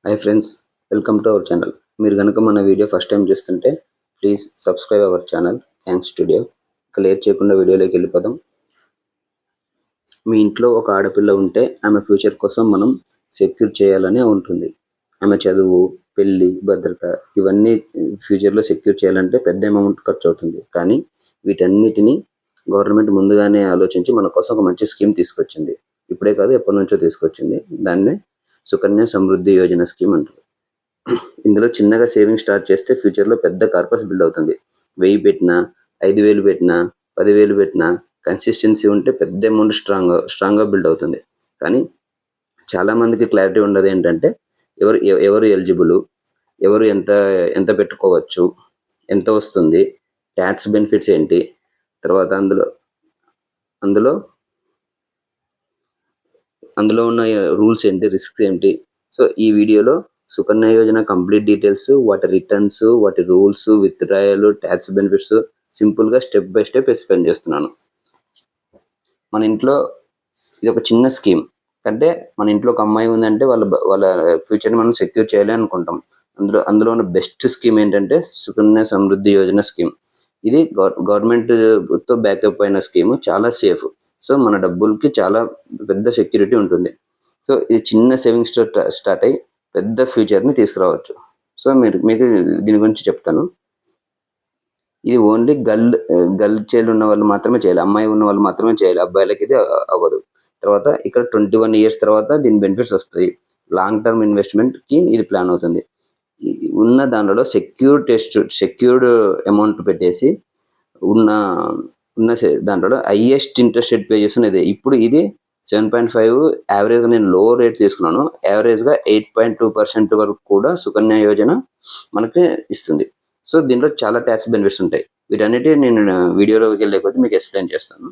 Hi friends, welcome to our channel. మీరు కనుక మన వీడియో ఫస్ట్ టైం చూస్తుంటే please subscribe our channel thanks studio. ఇక లేట్ చేయకుండా వీడియోలోకి వెళ్ళిపోదాం. మీ ఇంట్లో ఒక ఆడపిల్ల ఉంటే ఆమె ఫ్యూచర్ కోసం మనం సెక్యూర్ చేయాలనే ఉంటుంది. ఆమె చదువు, పెళ్ళి, భద్రత ఇవన్నీ ఫ్యూచర్లో సెక్యూర్ చేయాలంటే పెద్ద అమౌంట్ ఖర్చు అవుతుంది. కానీ వీటన్నిటిని గవర్నమెంట్ ముందుగానే ఆలోచించి మన కోసం ఒక మంచి స్కీమ్ తీసుకొచ్చింది. ఇప్పుడే కాదు, ఎప్పటి నుంచో తీసుకొచ్చింది. దాన్నే సుకన్య సమృద్ధి యోజన స్కీమ్ అంటారు. ఇందులో చిన్నగా సేవింగ్ స్టార్ట్ చేస్తే ఫ్యూచర్లో పెద్ద కార్పస్ బిల్డ్ అవుతుంది. 1000 పెట్టినా, 5000 పెట్టినా, 10,000 పెట్టినా కన్సిస్టెన్సీ ఉంటే పెద్ద అమౌంట్ స్ట్రాంగ్గా బిల్డ్ అవుతుంది. కానీ చాలామందికి క్లారిటీ ఉండదు ఏంటంటే ఎవరు ఎలిజిబుల్, ఎవరు ఎంత ఎంత పెట్టుకోవచ్చు, ఎంత వస్తుంది, ట్యాక్స్ బెనిఫిట్స్ ఏంటి, తర్వాత అందులో అందులో ఉన్న రూల్స్ ఏంటి, రిస్క్స్ ఏంటి. సో ఈ వీడియోలో సుకన్య యోజన కంప్లీట్ డీటెయిల్స్, వాటి రిటర్న్స్, వాటి రూల్స్, విత్డ్రాయల్, ట్యాక్స్ బెనిఫిట్స్ సింపుల్గా స్టెప్ బై స్టెప్ ఎక్స్ప్లెయిన్ చేస్తున్నాను. మన ఇంట్లో ఇది ఒక చిన్న స్కీమ్. అంటే మన ఇంట్లో ఒక అమ్మాయి ఉందంటే వాళ్ళ ఫ్యూచర్ని మనం సెక్యూర్ చేయాలి అనుకుంటాం. అందులో ఉన్న బెస్ట్ స్కీమ్ ఏంటంటే సుకన్య సమృద్ధి యోజన స్కీమ్. ఇది గవర్నమెంట్తో బ్యాకప్ అయిన స్కీమ్, చాలా సేఫ్. సో మన డబ్బులకి చాలా పెద్ద సెక్యూరిటీ ఉంటుంది. సో ఇది చిన్న సేవింగ్స్ స్టార్ట్ అయ్యి పెద్ద ఫ్యూచర్ని తీసుకురావచ్చు. సో మీకు దీని గురించి చెప్తాను. ఇది ఓన్లీ గర్ల్ చైల్డ్ ఉన్న వాళ్ళు మాత్రమే చేయాలి, అమ్మాయి ఉన్న వాళ్ళు మాత్రమే చేయాలి, అబ్బాయిలకి ఇది అవ్వదు. తర్వాత ఇక్కడ 21 years తర్వాత దీని బెనిఫిట్స్ వస్తాయి. లాంగ్ టర్మ్ ఇన్వెస్ట్మెంట్కి ఇది ప్లాన్ అవుతుంది. ఉన్న దానిలో సెక్యూర్డ్ అమౌంట్ పెట్టేసి ఉన్న దాంట్లో హైయెస్ట్ ఇంట్రెస్ట్ రేట్ పే చేస్తున్నది. ఇప్పుడు ఇది 7.5 యావరేజ్గా నేను లో రేట్ తీసుకున్నాను. యావరేజ్గా 8.2% వరకు కూడా సుకన్య యోజన మనకి ఇస్తుంది. సో దీంట్లో చాలా ట్యాక్స్ బెనిఫిట్స్ ఉంటాయి. వీటన్నిటి నేను వీడియోలోకి వెళ్ళే కొద్దీ మీకు ఎక్స్ప్లెయిన్ చేస్తాను.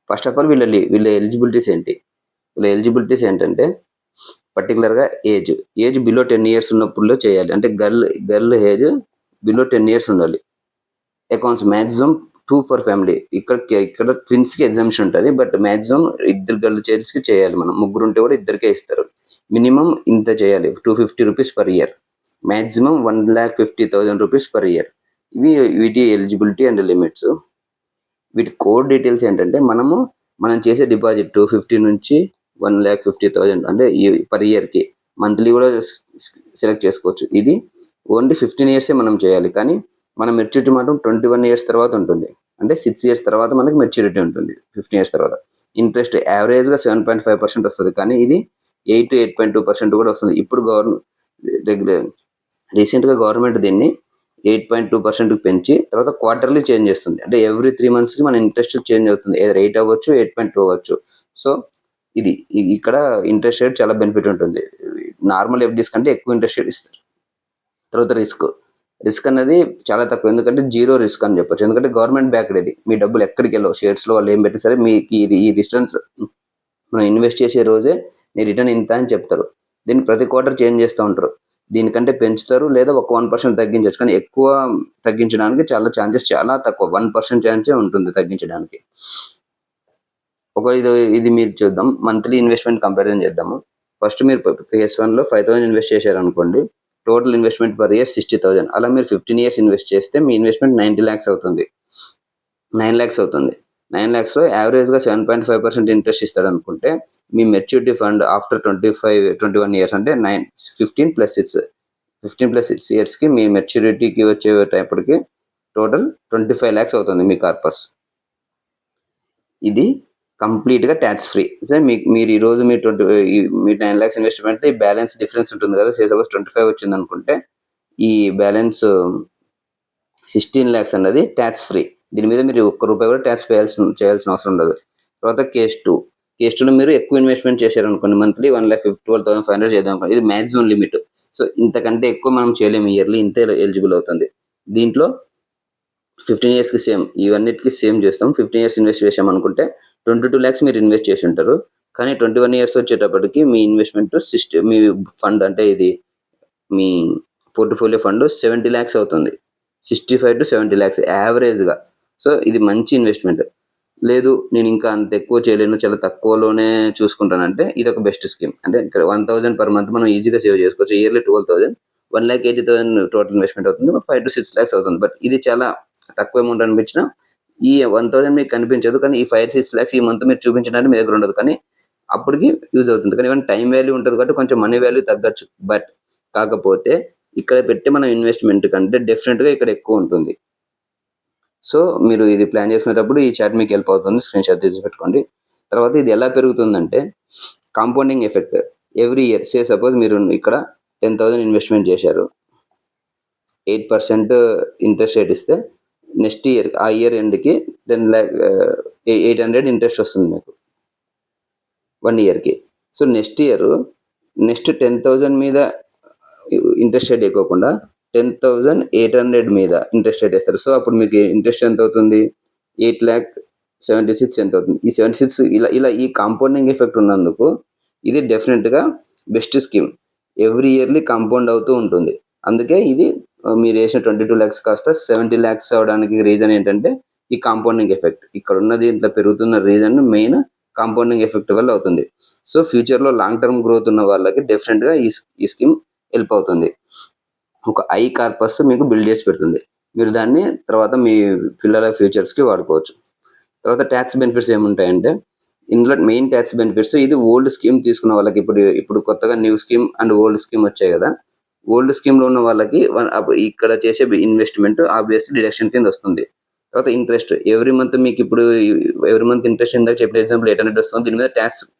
ఫస్ట్ ఆఫ్ ఆల్ వీళ్ళ ఎలిజిబిలిటీస్ ఏంటి. వీళ్ళ ఎలిజిబిలిటీస్ ఏంటంటే పర్టికులర్గా ఏజ్ బిలో 10 years ఉన్నప్పుడు చేయాలి. అంటే గర్ల్ ఏజ్ బిలో 10 years ఉండాలి. Accounts maximum 2 per family. ఇక్కడ ట్విన్స్కి ఎగ్జామ్షన్ ఉంటుంది, బట్ మ్యాక్సిమం 2 గర్ల్ చైల్డ్స్కి చేయాలి. మనం ముగ్గురు ఉంటే కూడా 2కే ఇస్తారు. మినిమం ఇంత చేయాలి, 250 rupees per year. Maximum 1,50,000 rupees per year. వీటి ఎలిజిబిలిటీ అండ్ లిమిట్స్. వీటి కోడ్ డీటెయిల్స్ ఏంటంటే మనం చేసే డిపాజిట్ 250 నుంచి 1,50,000 అంటే పర్ ఇయర్కి. మంత్లీ కూడా సెలెక్ట్ చేసుకోవచ్చు. ఇది ఓన్లీ 15 years మనం చేయాలి. కానీ మన మెచ్యూరిటీ మాత్రం 21 years తర్వాత ఉంటుంది. అంటే 6 years తర్వాత మనకి మెచ్యూరిటీ ఉంటుంది. 15 years తర్వాత ఇంట్రెస్ట్ యావరేజ్గా 7.5% వస్తుంది. కానీ ఇది 8.2% కూడా వస్తుంది. ఇప్పుడు రీసెంట్గా గవర్నమెంట్ దీన్ని 8.2% పెంచి తర్వాత క్వార్టర్లీ చేంజ్ చేస్తుంది. అంటే ఎవ్రీ 3 monthsకి మన ఇంట్రెస్ట్ చేంజ్ అవుతుంది. 8 అవ్వచ్చు, 8.2 అవ్వచ్చు. సో ఇక్కడ ఇంట్రెస్ట్ రేట్ చాలా బెనిఫిట్ ఉంటుంది. నార్మల్ ఎఫ్డీస్ కంటే ఎక్కువ ఇంట్రెస్ట్ రేట్ ఇస్తారు. తర్వాత రిస్క్ అనేది చాలా తక్కువ, ఎందుకంటే జీరో రిస్క్ అని చెప్పొచ్చు. ఎందుకంటే గవర్నమెంట్ బ్యాక్డ్ ఇది. మీ డబ్బులు ఎక్కడికి వెళ్ళవు. షేర్స్లో వాళ్ళు ఏం పెట్టినా సరే మీకు ఈ రిటర్న్స్ మనం ఇన్వెస్ట్ చేసే రోజే నీ రిటర్న్ ఇంత అని చెప్తారు. దీన్ని ప్రతి క్వార్టర్ చేంజ్ చేస్తూ ఉంటారు. దీనికంటే పెంచుతారు లేదా ఒక 1% తగ్గించవచ్చు. కానీ ఎక్కువ తగ్గించడానికి ఛాన్సెస్ చాలా తక్కువ. 1% ఛాన్సే ఉంటుంది తగ్గించడానికి. ఇది మీరు చూద్దాం. మంత్లీ ఇన్వెస్ట్మెంట్ కంపారిజన్ చేద్దాము. ఫస్ట్ మీరు కేస్1లో 5,000 ఇన్వెస్ట్ చేశారనుకోండి. Total investment per year 60,000. అలా మీరు 15 years ఇన్వెస్ట్ చేస్తే మీ ఇన్వెస్ట్మెంట్ 90 lakhs అవుతుంది. 9 lakhs అవుతుంది. 9 lakhsలో యావరేజ్గా 7.5% ఇంట్రెస్ట్ ఇస్తాడు అనుకుంటే మీ మెచ్యూరిటీ ఫండ్ ఆఫ్టర్ 21 years అంటే 15 + 6 yearsకి మీ మెచ్యూరిటీకి వచ్చేటప్పటికి టోటల్ 25 lakhs అవుతుంది మీ కార్పస్. ఇది కంప్లీట్గా ట్యాక్స్ ఫ్రీ. సో మీరు ఈరోజు మీ 9 lakhs ఇన్వెస్ట్మెంట్ ఈ బ్యాలెన్స్ డిఫరెన్స్ ఉంటుంది కదా. సపోజ్ 25 వచ్చింది అనుకుంటే ఈ బ్యాలెన్స్ 16 lakhs అన్నది ట్యాక్స్ ఫ్రీ. దీని మీద మీరు ₹1 కూడా ట్యాక్స్ చేయాల్సిన అవసరం ఉండదు. తర్వాత కేస్2లో మీరు ఎక్కువ ఇన్వెస్ట్మెంట్ చేశారనుకోండి. మంత్లీ 1,12,500 చేద్దాం అనుకోండి. ఇది మ్యాక్సిమం లిమిట్. సో ఇంతకంటే ఎక్కువ మనం చేయలేము. ఇయర్లీ ఇంతే ఎలిజిబుల్ అవుతుంది. దీంట్లో 15 yearsకి సేమ్, ఇవన్నిటికీ సేమ్ చేస్తాం. 15 years ఇన్వెస్ట్ చేసామనుకుంటే 22 lakhs మీరు ఇన్వెస్ట్ చేసి ఉంటారు. కానీ 21 years వచ్చేటప్పటికి మీ ఇన్వెస్ట్మెంట్ మీ ఫండ్ అంటే ఇది మీ పోర్ట్ఫోలియో ఫండ్ 70 lakhs అవుతుంది. 65 to 70 lakhs యావరేజ్గా. సో ఇది మంచి ఇన్వెస్ట్మెంట్. లేదు నేను ఇంకా అంత ఎక్కువ చేయలేను, చాలా తక్కువలోనే చూసుకుంటానంటే ఇదొక బెస్ట్ స్కీమ్. అంటే ఇక్కడ 1000 పర్ మంత్ మనం ఈజీగా సేవ్ చేసుకోవచ్చు. ఇయర్లీ 12,000, 1,80,000 టోటల్ ఇన్వెస్ట్‌మెంట్ అవుతుంది. 5-6 లాక్స్ అవుతుంది. బట్ ఇది చాలా తక్కువ అమౌంట్ అనిపించినా ఈ 1000 మీకు కనిపించదు. కానీ ఈ 5-6 లాక్స్ ఈ మంత్ మీరు చూపించడానికి మీ దగ్గర ఉండదు. కానీ అప్పటికి యూజ్ అవుతుంది. కానీ ఏమైనా టైమ్ వాల్యూ ఉంటది కాబట్టి కొంచెం మనీ వాల్యూ తగ్గొచ్చు. బట్ కాకపోతే ఇక్కడ పెట్టే మనం ఇన్వెస్ట్‌మెంట్ కంటే డెఫినిట్‌గా ఇక్కడ ఎక్కువుంటుంది. సో, మీరు ఇది ప్లాన్ చేసుకునేటప్పుడు ఈ చార్ట్ మీకు హెల్ప్ అవుతుంది. స్క్రీన్‌షాట్ తీసి పెట్టుకోండి. తర్వాత ఇది ఎలా పెరుగుతుందంటే compounding effect. Every year suppose మీరు ఇక్కడ 10,000 ఇన్వెస్ట్‌మెంట్ చేశారు. 8% ఇంట్రెస్ట్ రేట్ ఇస్తే నెక్స్ట్ ఇయర్ ఆ ఇయర్ ఎండ్‌కి 800 ఇంట్రెస్ట్ వస్తుంది మీకు 1 ఇయర్‌కి. సో, నెక్స్ట్ 10,000 మీద ఇంట్రెస్ట్ రేట్ ఎక్కువకుండా 10,800 మీద ఇంట్రెస్ట్ రేట్ ఏస్తారు. సో, అప్పుడు మీకు ఇంట్రెస్ట్ ఎంత అవుతుంది? 8,76,000 ఎంత అవుతుంది? ఈ 76 ఇలా ఇలా ఈ కాంపౌండింగ్ ఎఫెక్ట్ ఉన్నందుకు ఇది డెఫినిట్‌గా best scheme. Every yearly compound అవుతూ ఉంటుంది. అందుకే ఇది మీరేసిన 22 లాక్స్ కాస్త 70 లాక్స్ అవ్వడానికి రీజన్ ఏంటంటే ఈ కాంపౌండింగ్ ఎఫెక్ట్. ఇక్కడున్నది ఇంత పెరుగుతున్న రీజన్ మెయిన్ కాంపౌండింగ్ ఎఫెక్ట్ వల్ల అవుతుంది. సో, ఫ్యూచర్‌లో లాంగ్ టర్మ్ గ్రోత్ ఉన్న వాళ్ళకి డెఫినిట్‌గా ఈ స్కీమ్ హెల్ప్ అవుతుంది. ఒక ఐ కార్పస్ మీకు బిల్డ్ చేసి పెడుతుంది. మీరు దాన్ని తర్వాత మీ పిల్లల ఫ్యూచర్స్‌కి వాడుకోవచ్చు. తర్వాత టాక్స్ బెనిఫిట్స్ ఏముంటాయంటే, ఇందులో మెయిన్ టాక్స్ బెనిఫిట్స్ ఇది ఓల్డ్ స్కీమ్ తీసుకున్న వాళ్ళకి ఇప్పుడు కొత్తగా new scheme and old scheme వచ్చాయి గదా! ఓల్డ్ స్కీమ్‌లో ఉన్న వాళ్ళకి ఇక్కడ చేసే ఇన్వెస్ట్‌మెంట్ ఆబ్వియస్‌లీ డిడక్షన్ కింద వస్తుంది. తర్వాత ఇంట్రెస్ట్ ఎవ్రీ మంత్ మీకిప్పుడు ఎవ్రీ మంత్ ఇంట్రెస్ట్ ఇందాక చెప్పిన ఎగ్జాంపుల్ 800 వస్తుంది. దీని మీద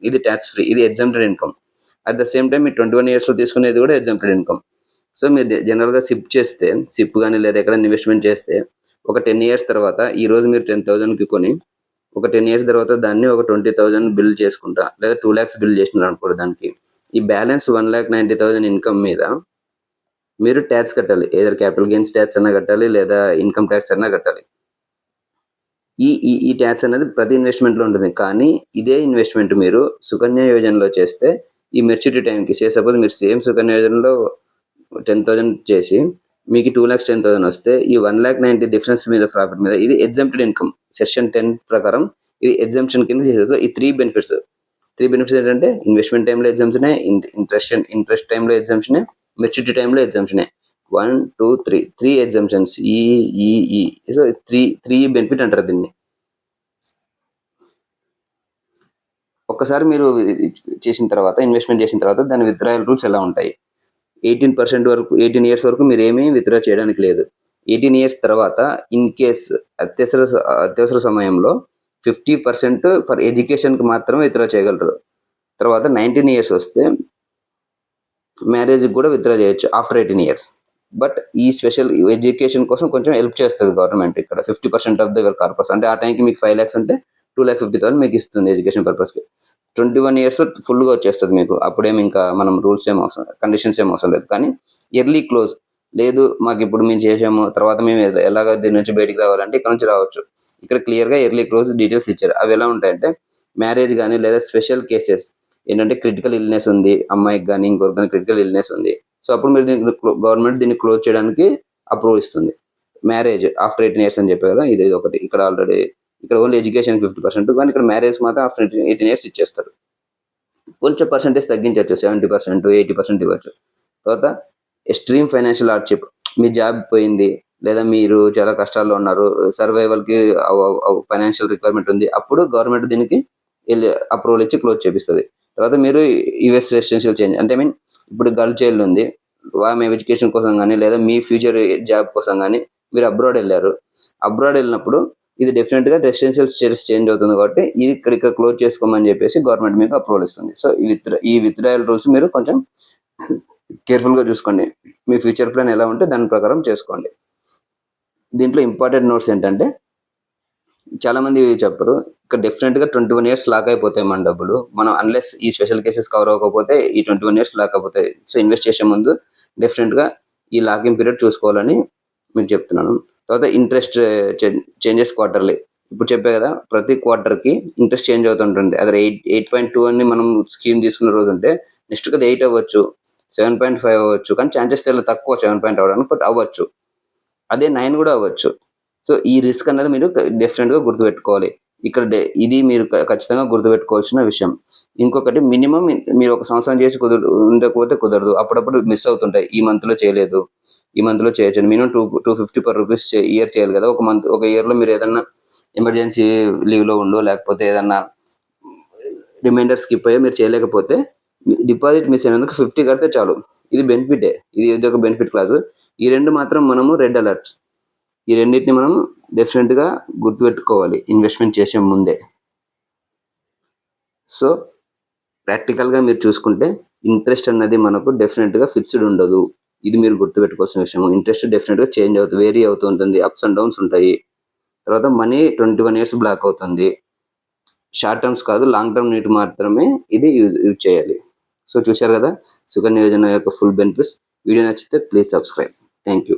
ఇది టాక్స్ ఫ్రీ. ఇది exempted income. At the same time మీరు 21 ఇయర్స్‌లో తీసుకునేది కూడా ఎగ్జామ్టెడ్ ఇన్‌కమ్. సో, మీరు జనరల్‌గా సిప్ గాని లేదా ఎక్కడైనా ఇన్వెస్ట్‌మెంట్ చేస్తే ఒక 10 ఇయర్స్ తర్వాత ఈరోజు మీరు 10,000కి కొని ఒక 10 ఇయర్స్ తర్వాత దాన్ని ఒక 20,000 బిల్ చేసుకుంటా లేదా 2 లాక్స్ బిల్ చేసినారనుకోండి దానికి. ఈ బ్యాలెన్స్ 1,90,000 ఇన్‌కమ్ మీద మీరు టాక్స్ కట్టాలి. ఎయిదర్ క్యాపిటల్ గెయిన్స్ టాక్స్ అన్నా కట్టాలి లేదా ఇన్‌కమ్ టాక్స్ అన్నా కట్టాలి. ఈ ఈ ఈ టాక్స్ అనేది ప్రతి ఇన్వెస్ట్‌మెంట్‌లో ఉంటుంది. కానీ ఇదే ఇన్వెస్ట్‌మెంట్ మీరు సుకన్య యోజనలో చేస్తే ఈ మెచ్యూరిటీ టైమ్‌కి సపోజ్ మీరు సేమ్ సుకన్య యోజనలో 10,000 చేసి మీకు 2,10,000 వస్తే ఈ 1,90,000 డిఫరెన్స్ మీద ప్రాఫిట్ మీద ఇది ఎగ్జామ్టెడ్ ఇన్‌కమ్. సెక్షన్ 10 ప్రకారం ఇది ఎగ్జామ్షన్ కింద చేసేది. సో, ఈ 3 బెనిఫిట్స్ ఏంటంటే ఇన్వెస్ట్‌మెంట్ టైమ్‌లో ఎగ్జామ్షనే, ఇంట్రెస్ట్ టైమ్‌లో ఎగ్జామ్షనే, మెచ్యూరిటీ టైమ్‌లో ఎగ్జామ్షనే. 1, 2, 3 ఎగ్జామ్షన్స్. ఈ ఈ ఈ సో, 3 బెనిఫిట్ అంటారు దీన్ని. ఒక్కసారి మీరు చేసిన తర్వాత ఇన్వెస్ట్‌మెంట్ చేసిన తర్వాత దాని విత్‌డ్రాయల్ రూల్స్ ఎలా ఉంటాయి? 18 ఇయర్స్ వరకు మీరేమీ విత్‌డ్రా చేయడానికి లేదు. 18 ఇయర్స్ తర్వాత ఇన్ కేస్ అత్యవసర సమయంలో 50% ఫర్ ఎడ్యుకేషన్‌కి మాత్రమే విత్‌డ్రా చేయగలరు. తర్వాత 19 ఇయర్స్ వస్తే మ్యారేజ్‌కి కూడా విత్‌డ్రా చేయొచ్చు ఆఫ్టర్ 18 ఇయర్స్. బట్ ఈ స్పెషల్ ఎడ్యుకేషన్ కోసం కొంచెం హెల్ప్ చేస్తది గవర్నమెంట్ ఇక్కడ. 50% ఆఫ్ ద యువర్ కార్పస్. అంటే ఆ టైంకి మీకు 5 లాక్స్ ఉంటే 2,50,000 మీకు ఇస్తుంది ఎడ్యుకేషన్ పర్పస్‌కి. 21 ఇయర్స్‌లో ఫుల్‌గా వచ్చేస్తది మీకు. అప్పుడేమి ఇంకా మనం కండిషన్స్ ఏమి అవసరం లేదు. కానీ ఎర్లీ క్లోజ్ లేదు మాకిప్పుడు మేము చేసాము. తర్వాత మేము ఎలాగ దీని నుంచి బయటికి రావాలంటే ఇక్కడ నుంచి రావచ్చు. ఇక్కడ క్లియర్‌గా ఎర్లీ క్లోజ్ డీటెయిల్స్ ఇచ్చారు. అవి ఎలా ఉంటాయంటే మ్యారేజ్ గాని లేదా స్పెషల్ కేసెస్ ఏంటంటే క్రిటికల్ ఇల్‌నెస్ ఉంది. అమ్మాయికి గాని ఇంకొకరికి గాని క్రిటికల్ ఇల్‌నెస్ ఉంది. సో, అప్పుడు మీరు గవర్నమెంట్ దీన్ని క్లోజ్ చేయడానికి అప్రూవ్ ఇస్తుంది. మ్యారేజ్ ఆఫ్టర్ 18 ఇయర్స్ అని చెప్పా కదా! ఇది ఒకటి. ఇక్కడ ఓన్లీ ఎడ్యుకేషన్ 50% కానీ ఇక్కడ మ్యారేజ్ మాత్రం ఆఫ్టర్ 18 ఇయర్స్ ఇచ్చేస్తారు. కొంచెం పర్సెంటేజ్ తగ్గించొచ్చు. 70%, 80% ఇవ్వచ్చు. తర్వాత ఎక్స్‌ట్రీమ్ ఫైనాన్షియల్ హార్డ్‌షిప్. మీ జాబ్ పోయింది. లేదా మీరు చాలా కష్టాల్లో ఉన్నారు. సర్వైవల్‌కి ఫైనాన్షియల్ రిక్వైర్మెంట్ ఉంది. అప్పుడు గవర్నమెంట్ దీనికి అప్రూవల్ ఇచ్చి క్లోజ్ చేపిస్తది. తర్వాత మీరు యూఎస్ రెసిడెన్షియల్ చేంజ్ అంటే ఇప్పుడు గర్ల్ చైల్డ్ ఉంది. ఆమె ఎడ్యుకేషన్ కోసం గాని లేదా మీ ఫ్యూచర్ జాబ్ కోసం గాని మీరు అబ్రాడ్ ఎళ్లారు. అబ్రాడ్ ఎళ్ళినప్పుడు ఇది డెఫినిట్‌గా రెసిడెన్షియల్ స్టేటస్ చేంజ్ అవుతుంది కాబట్టి ఇది ఇక్కడ క్లోజ్ చేసుకోమని చెప్పేసి గవర్నమెంట్ మీకు అప్రూవల్ ఇస్తుంది. సో, ఈ విత్‌డ్రాయల్ రూల్స్ మీరు కొంచెం కేర్‌ఫుల్‌గా చూసుకోండి. మీ ఫ్యూచర్ ప్లాన్ ఎలా ఉంటే దాని ప్రకారం చేసుకోండి. దీంట్లో ఇంపార్టెంట్ నోట్స్ ఏంటంటే చాలామంది చెప్పరు. ఇక్కడ డెఫినిట్‌గా 21 ఇయర్స్ లాక్ అయిపోతాయి మన డబ్బులు. మనం అన్‌లెస్ ఈ స్పెషల్ కేసెస్ కవర్ అవ్వకపోతే ఈ 21 ఇయర్స్ లాక్ అయిపోతాయి. సో, ఇన్వెస్ట్ చేసే ముందు డెఫినిట్‌గా ఈ లాకింగ్ పీరియడ్ చూసుకోవాలని మీకు చెప్తున్నాను. తర్వాత ఇంట్రెస్ట్ చేంజెస్ క్వార్టర్‌లీ. ఇప్పుడు చెప్పా కదా! ప్రతి క్వార్టర్‌కి ఇంట్రెస్ట్ చేంజ్ అవుతుంటుంది. అదే 8.2 అని మనం స్కీమ్ తీసుకున్న రోజుంటే నెక్స్ట్‌కి అది 8 అవ్వచ్చు. 7.5 అవ్వచ్చు. కానీ ఛాన్సెస్ చాలా తక్కువ 7 అవ్వడానికి. బట్ అవ్వచ్చు. అదే 9 కూడా అవ్వచ్చు. సో, ఈ రిస్క్ అనేది మీరు డెఫినిట్‌గా గుర్తుపెట్టుకోవాలి. ఇక్కడ ఇది మీరు ఖచ్చితంగా గుర్తుపెట్టుకోవాల్సిన విషయం. ఇంకొకటి మినిమమ్ మీరు ఒక సంవత్సరం చేసి ఉండకపోతే కుదరదు. అప్పుడప్పుడు మిస్ అవుతుంటాయి. ఈ మంత్‌లో చేయలేదు. ఈ మంత్‌లో చేయొచ్చని. మినిమమ్ రూ. 250 ఇయర్ చేయాలి కదా! ఒక ఇయర్‌లో మీరు ఏదన్నా ఎమర్జెన్సీ లీవ్‌లో ఉండో, లేకపోతే ఏదన్నా రిమైండర్ స్కిప్ అయ్యో మీరు చేయలేకపోతే డిపాజిట్ మిస్ అయినందుకు 50 కడితే చాలు. ఇది బెనిఫిటే. ఇదొక బెనిఫిట్ క్లాసు. ఈ 2 మాత్రం మనము రెడ్ అలర్ట్స్. ఈ రెండిటిని మనం డెఫినిట్‌గా గుర్తుపెట్టుకోవాలి ఇన్వెస్ట్‌మెంట్ చేసే ముందే. సో, ప్రాక్టికల్‌గా మీరు చూసుకుంటే ఇంట్రెస్ట్ అన్నది మనకు డెఫినిట్‌గా ఫిక్స్‌డ్ ఉండదు. ఇది మీరు గుర్తుపెట్టుకోవాల్సిన విషయము. ఇంట్రెస్ట్ డెఫినిట్‌గా చేంజ్ అవుతుంది. వేరీ అవుతూ ఉంటుంది. అప్స్ అండ్ డౌన్స్ ఉంటాయి. తర్వాత మనీ 21 ఇయర్స్ బ్లాక్ అవుతుంది. షార్ట్ టర్మ్స్ కాదు, లాంగ్ టర్మ్ నీటి మాత్రమే ఇది యూజ్ చేయాలి. సో, చూశారు కదా! సుకన్య యోజన యొక్క ఫుల్ బెనిఫిట్స్. వీడియో నచ్చితే ప్లీజ్ సబ్స్క్రైబ్. Thank you.